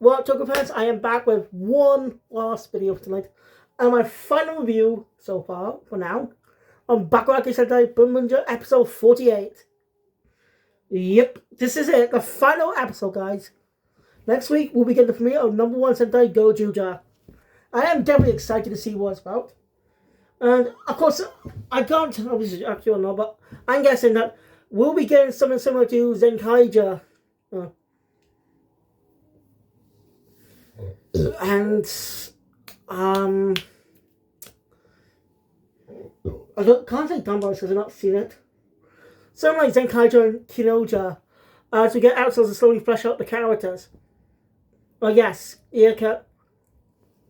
Well, Toku fans, I am back with one last video for tonight. And my final review so far, for now, on Bakuage Sentai Boonboomger episode 48. Yep, this is it, the final episode, guys. Next week, we'll begin the premiere of number 1 Sentai Gojuja. I am definitely excited to see what it's about. And, of course, I can't obviously actually or not, but I'm guessing that we'll be getting something similar to Zenkaija. And I can't say Dunbar because I've not seen it. Something like Zenkaija and Kinoja, as we get episodes to slowly flesh out the characters. Well, yes, yeah,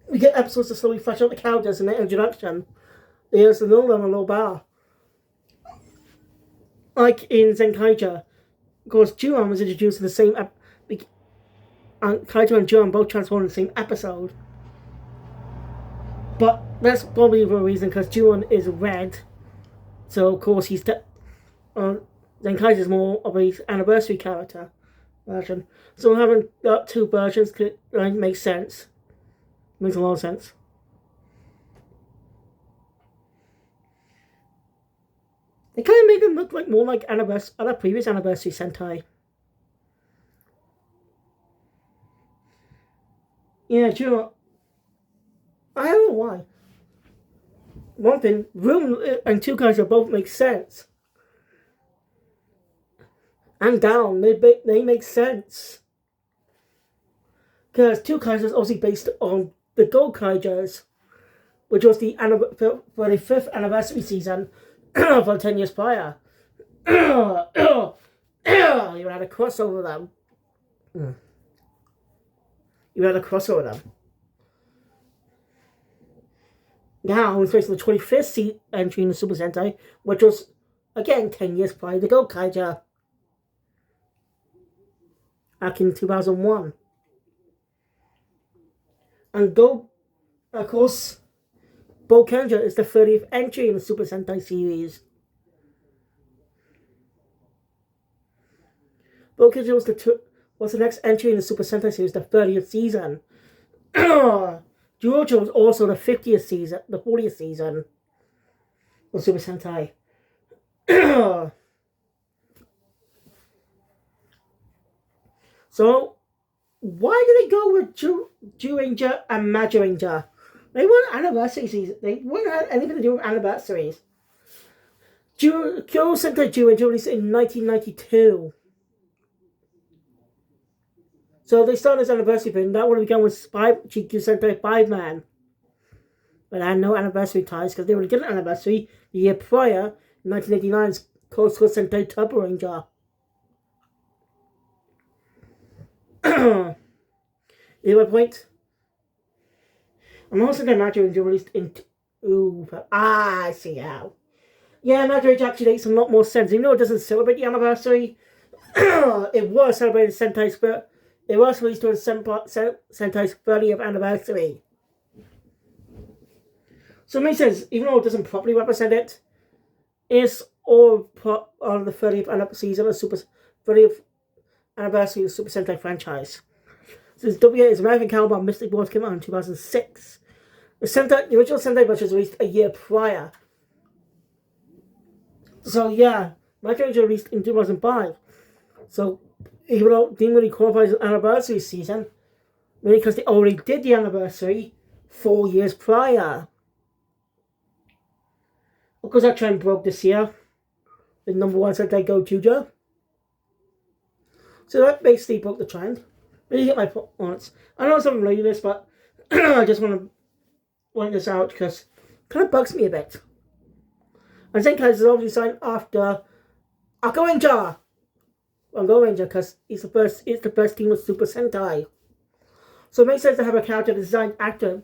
we get episodes to slowly flesh out the characters in the introduction. There's the little and a little bar. Like in Zenkaija, of course, Juon was introduced in the same and Kaito and Juon both transformed in the same episode. But that's probably the reason, because Juon is red. So, of course, he's then Kaito's more of an anniversary character version. So having two versions makes sense. Makes a lot of sense. They kind of make them look like more like other previous anniversary Sentai. Yeah, Juon. I don't know why. One thing, Room and Two Kaisers both make sense. And Down, they make sense. Because Two Kaisers is obviously based on the Gold Kaisers, which was for the 5th anniversary season for 10 years prior. You had a crossover them. You had a crossover them. Now we're facing the 25th entry in the Super Sentai, which was, again, 10 years prior to Go Kaija. Back in 2001. And of course, Boonboomger is the 30th entry in the Super Sentai series. Boonboomger was the next entry in the Super Sentai series, the 30th season. Georgia was also the 50th season, the 40th season of Super Sentai. So, why did they go with Zyuranger and Majoranger? They weren't anniversary season. They wouldn't have anything to do with anniversaries. Kyo Sentai Zyuranger released in 1992. So they started this anniversary thing. That would have begun with GQ Sentai 5-Man. But they had no anniversary ties because they would have given an anniversary the year prior, in 1989's Coastal Sentai Turbo Ranger. You my point? I'm also going to Magic Ranger released in... I see how. Yeah, Magic Ranger actually makes a lot more sense. Even though it doesn't celebrate the anniversary, it was celebrating Sentai's spirit. It was released during Sentai's 30th anniversary. So it makes sense, even though it doesn't properly represent it, it's all part of the 30th season of 30th anniversary of the Super Sentai franchise. Since WA's American Cowboy Mystic Wars came out in 2006, the original Sentai version was released a year prior. So yeah, Magic Ranger released in 2005. So even though it didn't really qualify as an anniversary season, really because they already did the anniversary 4 years prior. Of course, that trend broke this year. The number 1 Sentai Gojuja. So that basically broke the trend. Really get my points. I know I'm related to this, but I just want to point this out because it kind of bugs me a bit. And Zenkai is obviously signed after Ako Ranger. Go Ranger, because it's the first team of Super Sentai. So it makes sense to have a character designed actor.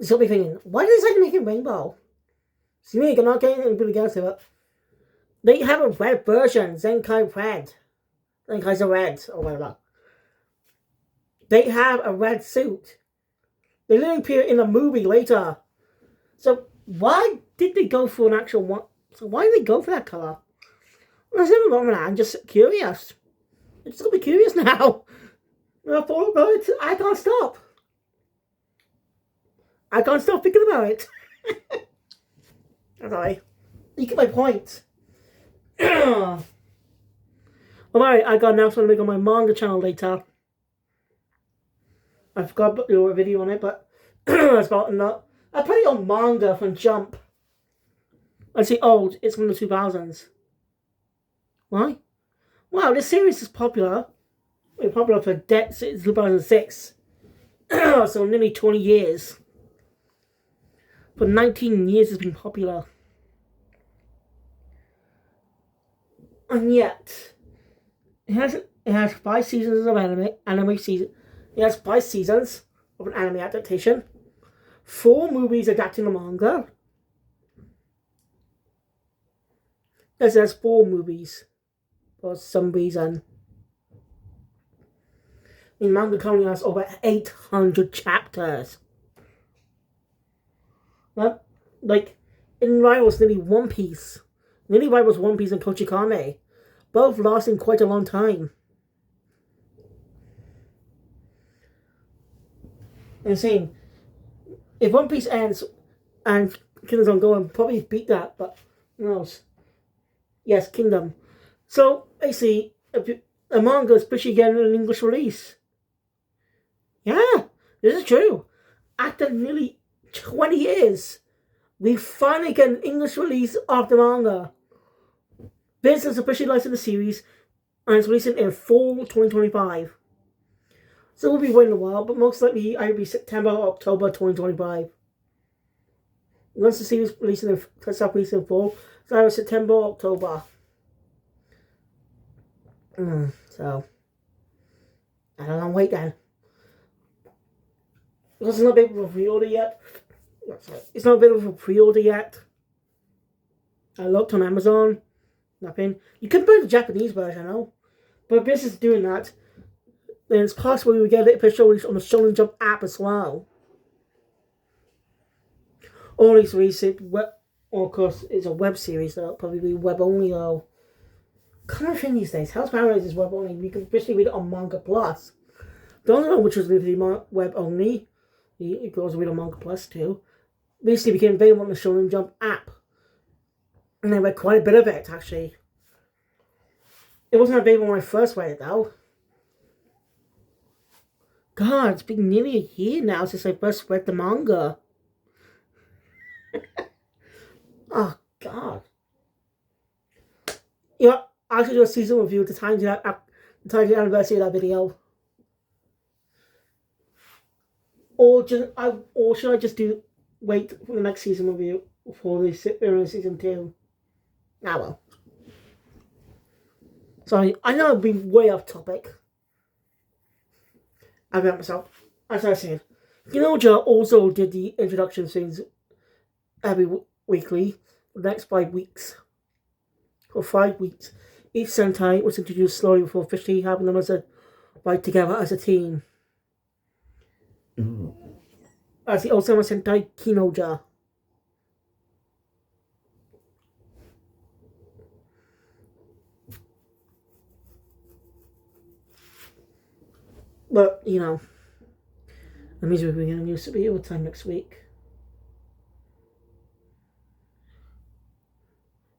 So I'll be thinking, why did they decide to make it rainbow? See me, I'm not getting anybody against it, but they have a red version, Zenkai Red. Zenkai's a red, or whatever. They have a red suit. They literally appear in a movie later. So why did they go for an actual one? So why did they go for that colour? There's never wrong with that, I'm just curious. I'm just gonna be curious now. I thought about it. I can't stop. I can't stop thinking about it. Alright. You get my point. Alright, I got an announcement to make on my manga channel later. I forgot to do a video on it, but that's about enough. I put it on manga from Jump. I say, oh, it's from the 2000s. Why? Wow, this series is popular. It's popular for since 2006. So nearly 20 years. For 19 years it's been popular. And yet, it has 5 seasons of anime season. It has 5 seasons of an anime adaptation. 4 movies adapting the manga. Yes, there's 4 movies. For some reason. The manga currently has over 800 chapters. Like, in rivals nearly One Piece. Nearly rivals One Piece and Kochikame. Both lasting quite a long time. Insane. If One Piece ends and Kingdom's ongoing, probably beat that, but who knows? Yes, Kingdom. So, basically, a manga is pushing again an English release. Yeah, this is true. After nearly 20 years, we finally get an English release of the manga. This is officially licensed the series, and it's releasing in fall 2025. So we'll be waiting a while, but most likely either be September or October 2025. Once the series releases in fall, so either September or October. So, I don't know, wait then. Because it's not available for pre-order yet. It's not available for pre-order yet. I looked on Amazon. Nothing. You can buy the Japanese version, though. But if this is doing that, then it's possible we will get it official release on the Shonen Jump app as well. Or at least release it or of course it's a web series, so it'll probably be web only though. Kind of thing these days. Hell's Paradise is web only. You can officially read it on Manga Plus. Don't know which was going to be web only. You can also read on Manga Plus too. Basically became available on the Shonen Jump app. And I read quite a bit of it actually. It wasn't available when I first read it though. God, it's been nearly a year now since I first read the manga. Oh, God. You know, I should do a season review at the time of the anniversary of that video. Or should I just wait for the next season review for the season 2? Ah, well. Sorry, I know I've been way off topic. I got myself. As I said, Kinoja also did the introduction scenes every weekly for the next 5 weeks. For 5 weeks, each Sentai was introduced slowly before officially having them as a fight together as a team. As the Osama Sentai Kinoja. But, you know, that means we're getting used to be overtime next week.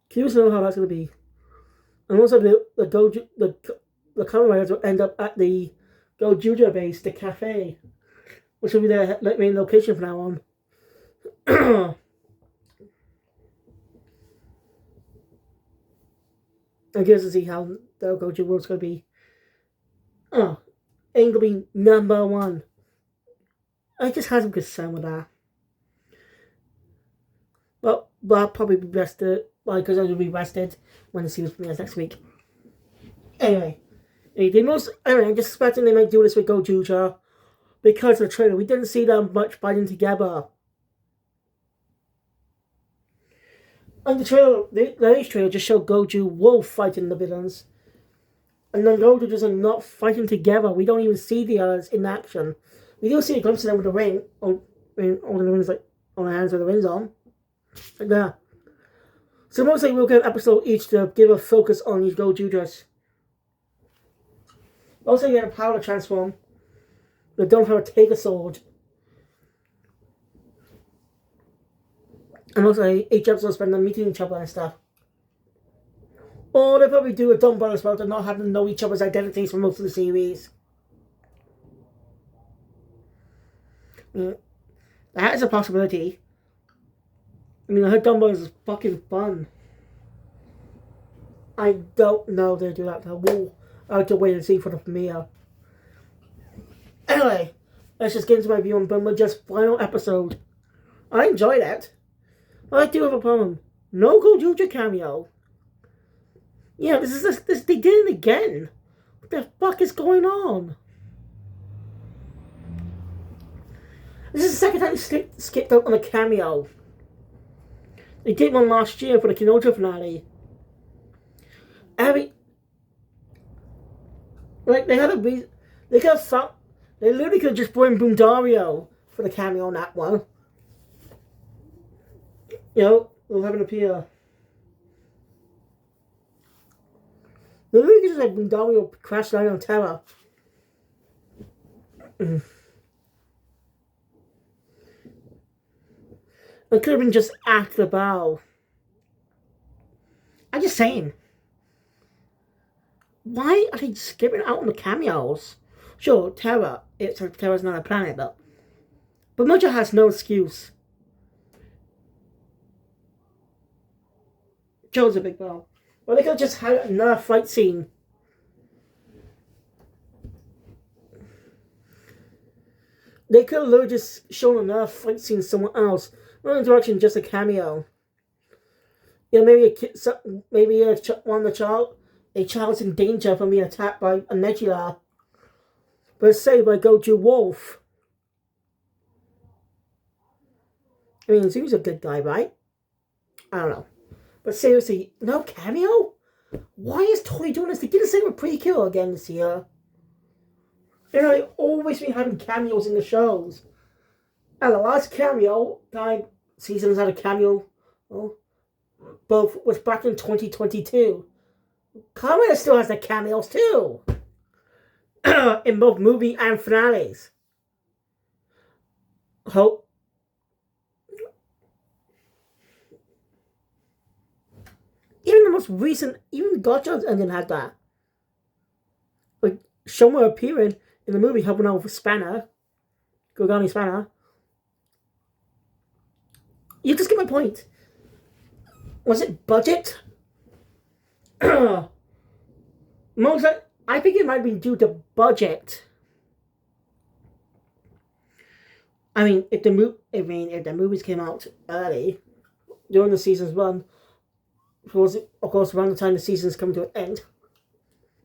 Curious to know how that's going to be. And also the Kamen Riders will end up at the Gojuja base, the cafe, which will be their main location from now on. I guess to see how the Goju World's going to be. Oh, ain't going to be number 1. I just had some concern with that. But I'll probably be rested, because I will be rested when the series premieres next week. Anyway, I'm just expecting they might do this with Gojuja because of the trailer. We didn't see them much fighting together. And the trailer, the latest trailer just showed Goju Wolf fighting the villains. And then Goju just are not fighting together. We don't even see the others in action. We do see a glimpse of them with the ring, on the rings, like on the hands with the rings on. Like that. So mostly we'll get an episode each to give a focus on these Gojujas. Also, you get a power to transform, but don't have to take a sword. And also, each episode spend them meeting each other and stuff. Or they probably do a dumb bonus about not having to know each other's identities for most of the series. That is a possibility. I mean, I heard Dumbo is fucking fun. I don't know they do that. We'll have to wait and see for the premiere. Anyway, let's just get into my view on Boonboomger's final episode. I enjoyed it. I do have a problem. No Gojuja cameo. Yeah, this they did it again. What the fuck is going on? This is the second time they skipped out on a cameo. They did one last year for the Kinojo finale. I mean, like, they had a reason. They literally could have just brought in Boondario for the cameo on that one. You know, they'll have it appear. They literally could just have Boondario crash land on Terra. It could have been just at the bow. I'm just saying. Why are they skipping out on the cameos? Sure, Terra's not a planet, but Mojo has no excuse. Joe's a big bell. Well, they could have just had another fight scene. They could have literally just shown another fight scene somewhere else. No interaction, just a cameo. You know, maybe a child's in danger from being attacked by a Nebula, but saved by Goju Wolf. I mean, he's a good guy, right? I don't know. But seriously, no cameo? Why is Toei doing this? They did the same with Pre-Kill again this year. You know, they always been having cameos in the shows. And the last cameo, seasons had a cameo, both was back in 2022. Kamen still has the cameos too. In both movie and finales. Hope. Even the most recent, even Godchild's ending had that. Like, Shoma appearing in the movie helping out with Spanner. Gogani Spanner. You just get my point. Was it budget? Most, I think it might be due to budget. I mean, if the movies came out early during the season's run, was of course around the time the season's coming to an end,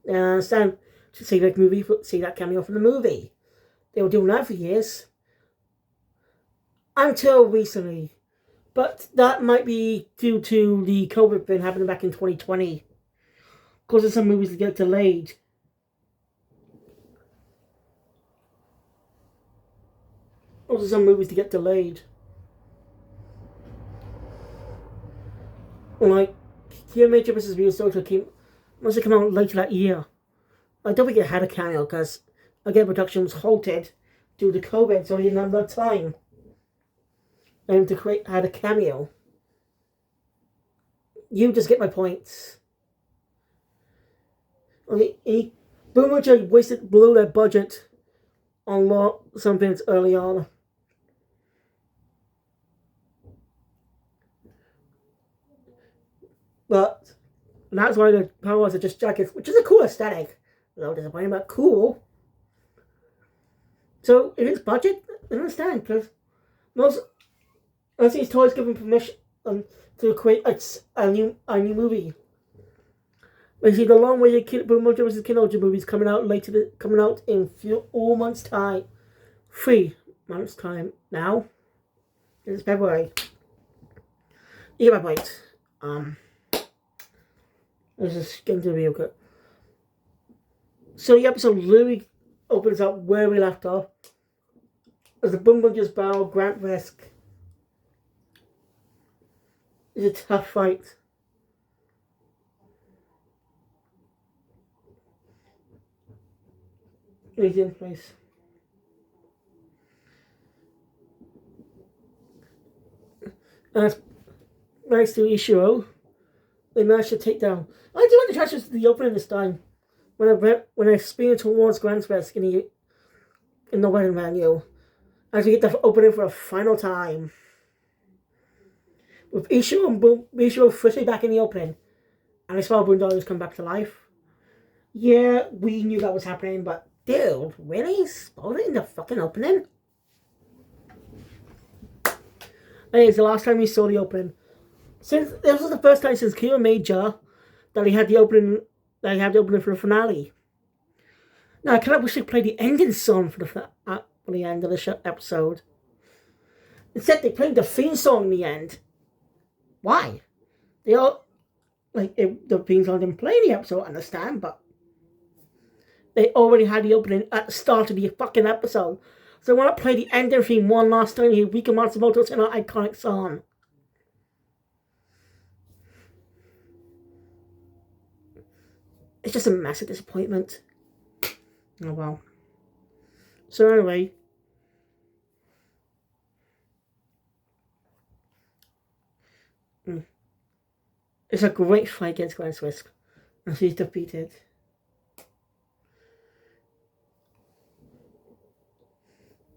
and I understand to see that cameo from the movie. They were doing that for years until recently. But that might be due to the COVID thing happening back in 2020. Causing some movies to get delayed. Like, Major vs. Real Social must have come out later that year. I don't think it had a cameo because, again, production was halted due to COVID, so they didn't have enough time. And to had a cameo. You just get my points. Okay, Boonboomger blew their budget on some things early on. But that's why the powers are just jackets, which is a cool aesthetic. A little disappointing, but cool. So, if it's budget, I understand, because most... I see Toys giving permission to create a new movie. Basically, the long way Boonboomger vs. Kinojo movie is coming out in a few months' time. 3 months' time now. It's February. You get my point. Let's just get into the video quick. So the episode literally opens up where we left off. As the Boonboomger's battle Grant Risk. It's a tough fight. He's in place. Nice to Ishiro. They managed to take down. I do want to catch us to the opening this time. When I spin towards Grand's Risk in the wedding venue. As we get the opening for a final time. With Ishiro officially back in the opening. And as well, Boondoggers come back to life. Yeah, we knew that was happening, but dude, really? Spoiled it in the fucking opening? It's the last time we saw the opening. Since this was the first time since Kira Major that he had the opening for the finale. Now I kind of wish they played the ending song for the end of the episode. Instead, they played the theme song in the end. Why? They all if the theme song didn't play in the episode, I understand, but they already had the opening at the start of the fucking episode. So I want to play the ending theme one last time here. Rika Matsumoto's in our iconic song. It's just a massive disappointment. Oh well. So anyway. It's a great fight against Grand Risk. And she's defeated.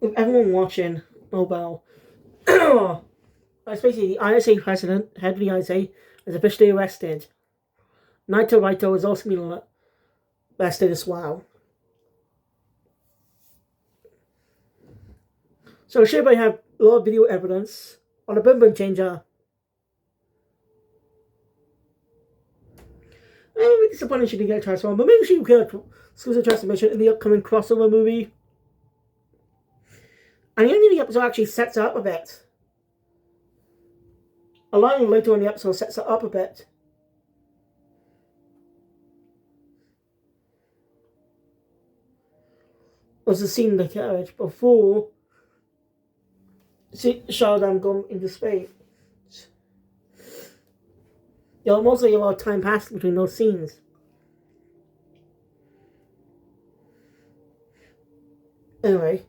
With everyone watching mobile, especially the ISA president, head of the ISA, is officially arrested. Naito Raito is also being arrested as well. So Shibai have a lot of video evidence on a Boom Boom changer. I'm a bit disappointed she didn't get a transform, but maybe she will get an exclusive transformation in the upcoming crossover movie. And the end of the episode actually sets it up a bit. A line later in the episode sets it up a bit. Was the scene in the carriage before Shaodan gone into space. Mostly a lot of time passed between those scenes. Anyway.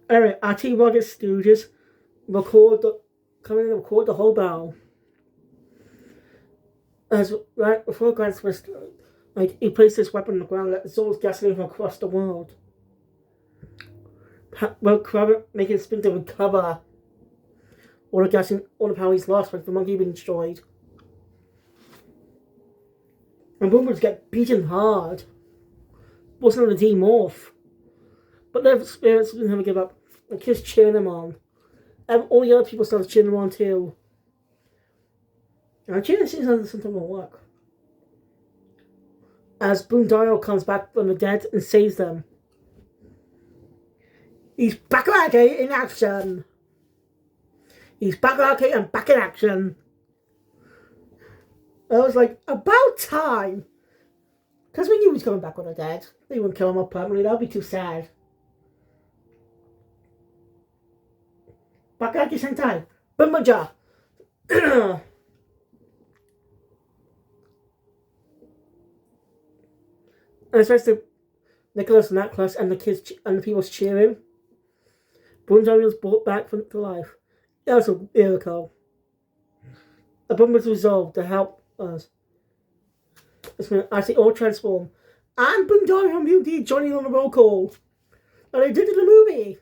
Anyway, our Team Rocket Stooges come in and record the whole battle. As right before Grant Swift, he placed his weapon on the ground, let the souls gasoline from across the world. Making spin to recover all the power he's lost with the monkey being destroyed. And Boomers get beaten hard. Wasn't on the team off. But their spirits didn't have to give up. The kids cheering them on. And all the other people started cheering them on too. And cheering seems like something will work. As Boondoggers comes back from the dead and saves them. He's Bakuage in action. He's Bakuage and back in action. I was like, about time. Because we knew he was coming back with the dead. They wouldn't kill him up permanently. That would be too sad. Bakuage Sentai. Boonboomger. And especially Nicholas Necklace and the kids and the people cheering. Boondoggers was brought back to life. That was a miracle. The problem was resolved to help us. As they all transform. And Boondoggers and Beauty joining on the roll call. And they did in the movie.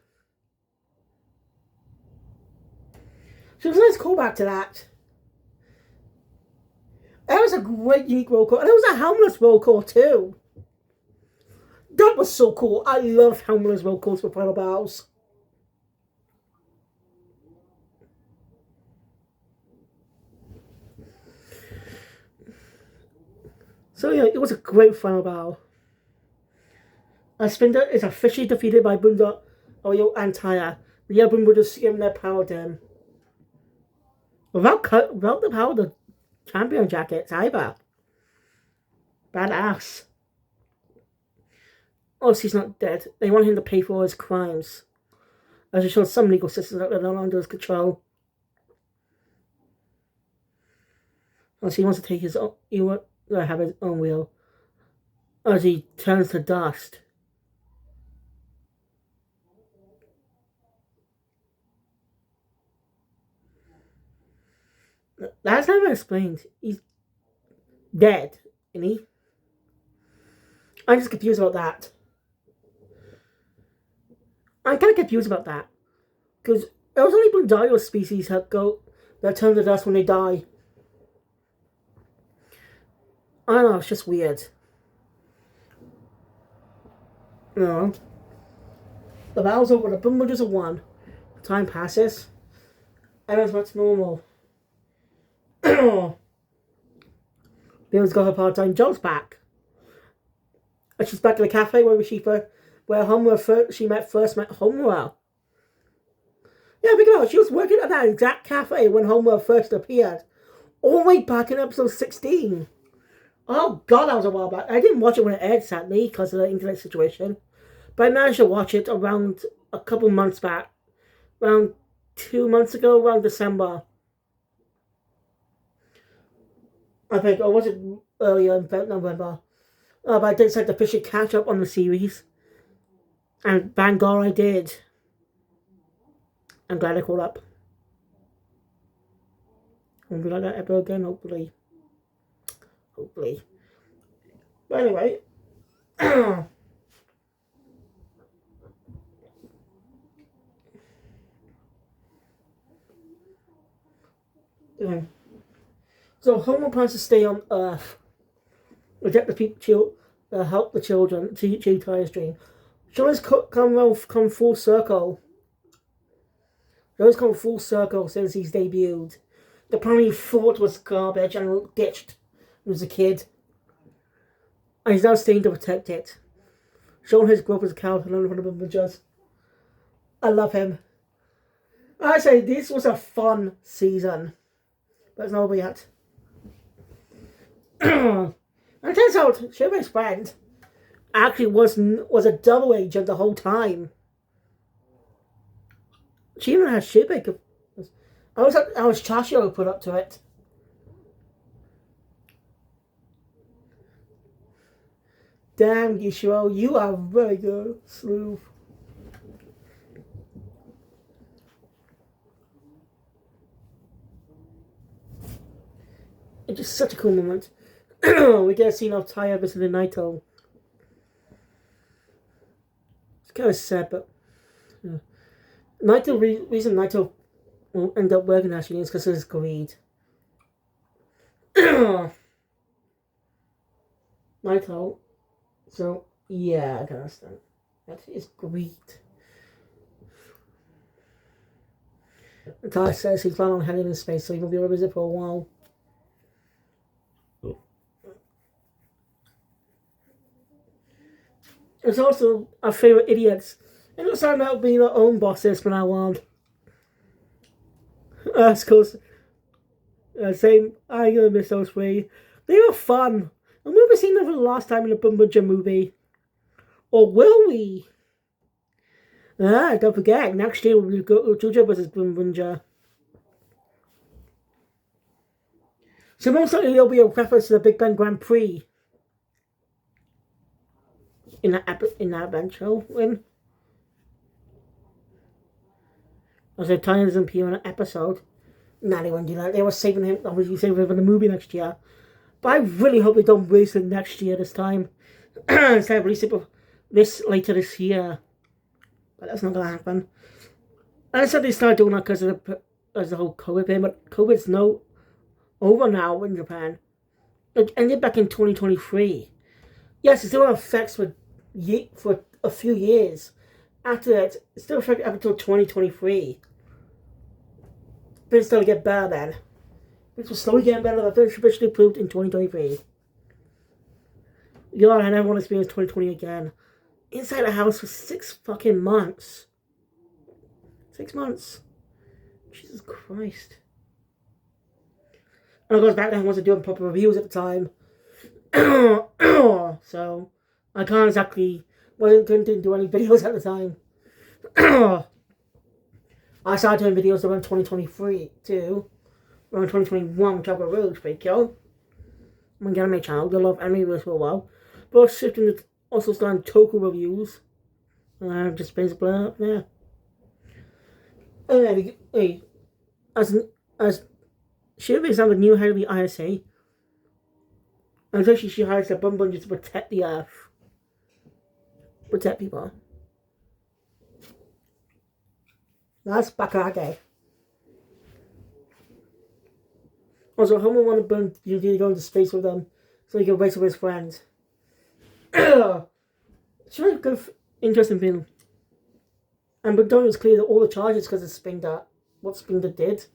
So it was a nice callback to that. That was a great unique roll call. And it was a helmless roll call too. That was so cool. I love helmless roll calls for final battles. So yeah, it was a great final battle. Spinda is officially defeated by Bunda, Oyo, and Taya. The other Boonboomers giving their power to him. Without the power of the champion jackets either. Badass. Oh, he's not dead. They want him to pay for his crimes. As it shows some legal systems that are no longer under his control. Unless he wants to take his own, he wants to have his own will as he turns to dust. That's never explained. He's dead, isn't he? I'm just confused about that. I'm kind of confused about that. Because it was only Bundario species that turn to dust when they die. I don't know, it's just weird. No. The battle's over, the Boonboomgers have won. Time passes. Everyone's back to normal. Bill's got her part-time jobs back. And she's back in the cafe where she met Homura. Yeah, think about it, she was working at that exact cafe when Homura first appeared. All the way back in episode 16. Oh god, that was a while back. I didn't watch it when it aired, sadly, because of the internet situation. But I managed to watch it around a couple months back. Around 2 months ago, around December. I think, or was it earlier in November? But I did decide to officially catch up on the series. And bang god, I did. I'm glad I caught up. Won't be like that ever again, hopefully. Hopefully. But anyway. So Homer plans to stay on Earth. Reject the people, help the children to achieve Tyler's dream. Show's come full circle. Show's come full circle since he's debuted. The primary thought was garbage and ditched when he was a kid. And he's now staying to protect it. Showing his growth as a character and one of the judges. I love him. I say this was a fun season. But it's not over yet. And it turns out Shirai's friend actually was a double agent the whole time. She even had Shibai. I was Chashio put up to it. Damn, Yishiro, you are very good, sleuth. It's just such a cool moment. We get a scene of Taya visiting Naito. It's kind of sad, but reason Naito will end up working actually is because of his greed. Naito. So yeah, I can understand. That's his greed. And Taya says he's planning on heading in space, so he will be able to visit for a while. It's also our favourite idiots. And it's starting out being their own bosses from now on. Of course, same, I'm going to miss those three. They were fun. And we'll be seeing them for the last time in the Boonboomger movie. Or will we? Don't forget, next year we'll go JoJo vs. Boonboomger. So most likely there'll be a reference to the Big Bang Grand Prix. In that eventual win. As if Tyler doesn't appear in an episode. Nah, they won't do that. They were saving him, obviously saving him for the movie next year. But I really hope they don't release it next year this time. Instead of releasing it later this year. But that's not going to happen. I said they started doing that because of the whole COVID thing. But COVID's over now in Japan. It ended back in 2023. Yes, it still has effects for a few years. After that, it's still affected up until 2023. But it's going to get better then. Things will slowly get better, but officially approved in 2023. God, I never want to experience 2020 again. Inside the house for 6 fucking months. 6 months. Jesus Christ. And I goes back there and wants to do proper reviews at the time. So I can't exactly didn't do any videos at the time. I started doing videos around 2023 too. around 2021, which I've got really pretty cool. My anime channel, they love anime reviews for a while. But shifting to also starting Toku reviews. Just basically up there. Hey, as she is now the new head of the ISA, and actually she hires the Boonboomger to protect the Earth. Protect people. That's Bakuage. Also, Homer wanted Boonboomger to go into space with them so he could race with his friends. It's really good, interesting thing. And but don't was clear that all the charges because of Spinda, what Spinda did.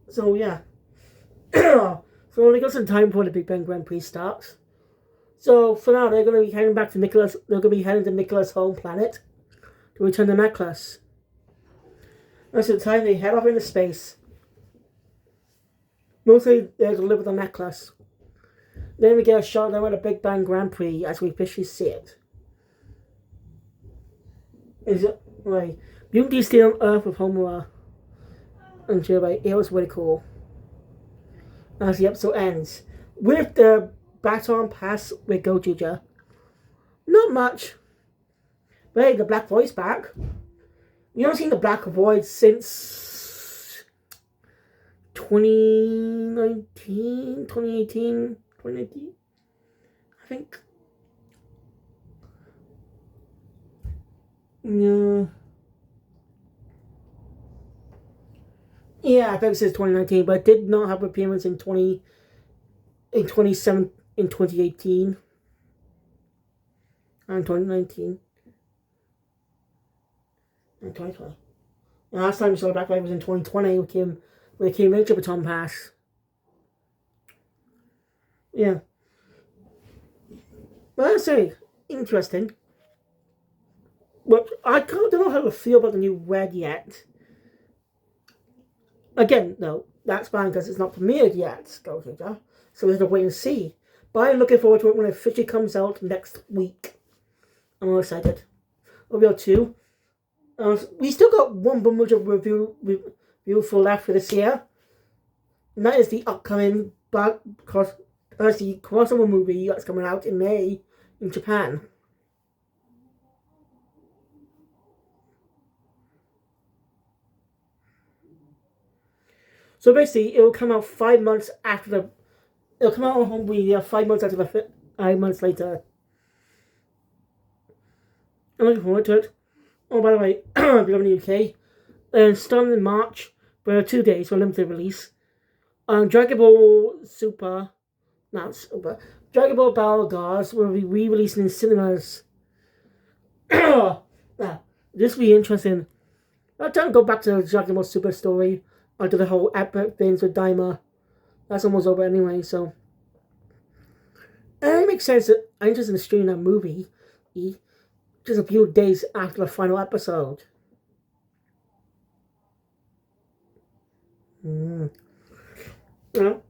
So yeah. So they got some time before the Big Bang Grand Prix starts. So for now they're gonna be heading back to Nicholas. They're gonna be heading to Nicholas' home planet to return the necklace. Most of the time they head off into space. Mostly they're to deliver the necklace. Then we get a shot of them at the Big Bang Grand Prix as we officially see it. Is it right? Beauty's still on Earth with Homura and Jirai. It was really cool. As the episode ends with the baton pass with Gojuja. Not much. But hey, the Black Void's back. We haven't seen the Black Void since 2019, I think. Yeah, I think it says 2019, but it did not have appearance in 2018 and 2019 and 2020. And last time we saw Black Light was in 2020 with him into Baton Pass. Yeah. But I'd say interesting. But I don't know how to feel about the new Red yet. Again, no, that's fine because it's not premiered yet, Gokuja. So we have to wait and see. But I'm looking forward to it when it officially comes out next week. I'm all excited. We'll be two. We still got one Boonboomger review for left for this year. And that is the upcoming crossover movie that's coming out in May in Japan. So basically, it will come out 5 months after the. It'll come out on home video 5 months after the 5 months later. I'm looking forward to it. Oh, by the way, if you're in the UK, starting in March, there are 2 days for limited release. Dragon Ball Super, not Super, Dragon Ball Battle Gods will be re-released in cinemas. This will be interesting. I'm trying to go back to the Dragon Ball Super story. Onto the whole epic things with Daima. That's almost over anyway, so. And it makes sense that I'm interested in streaming that movie just a few days after the final episode. You know,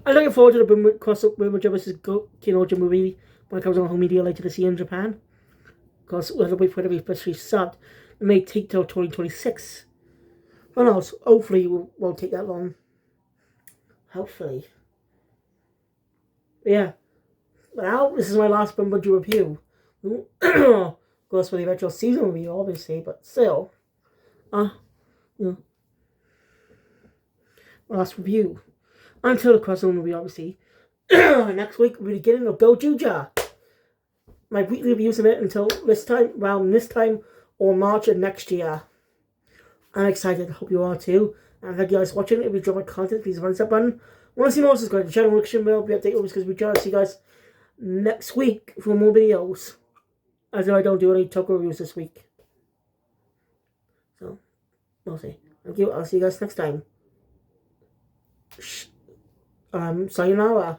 I'm looking forward to the Boonboomger vs. Kinoja movie when it comes on home media later this year in Japan. Because we'll have to wait for it to be officially subbed. It may take till 2026. Who knows? Hopefully it won't take that long. Hopefully. But yeah. But now, this is my last Boonboomger review. Of course, for the eventual season review, obviously, but still. My last review. Until the crossover movie, obviously. Next week, we'll be beginning of Gojuja. My weekly reviews of it until this time, around this time, or March of next year. I'm excited. Hope you are too. And thank you guys for watching. If you enjoyed my content, please hit that button. Want to see more? Subscribe to the channel. Notification bell. Be updated because we try to see you guys next week for more videos. As if I don't do any Toku reviews this week. So, we'll see. Thank you. I'll see you guys next time. Sayonara.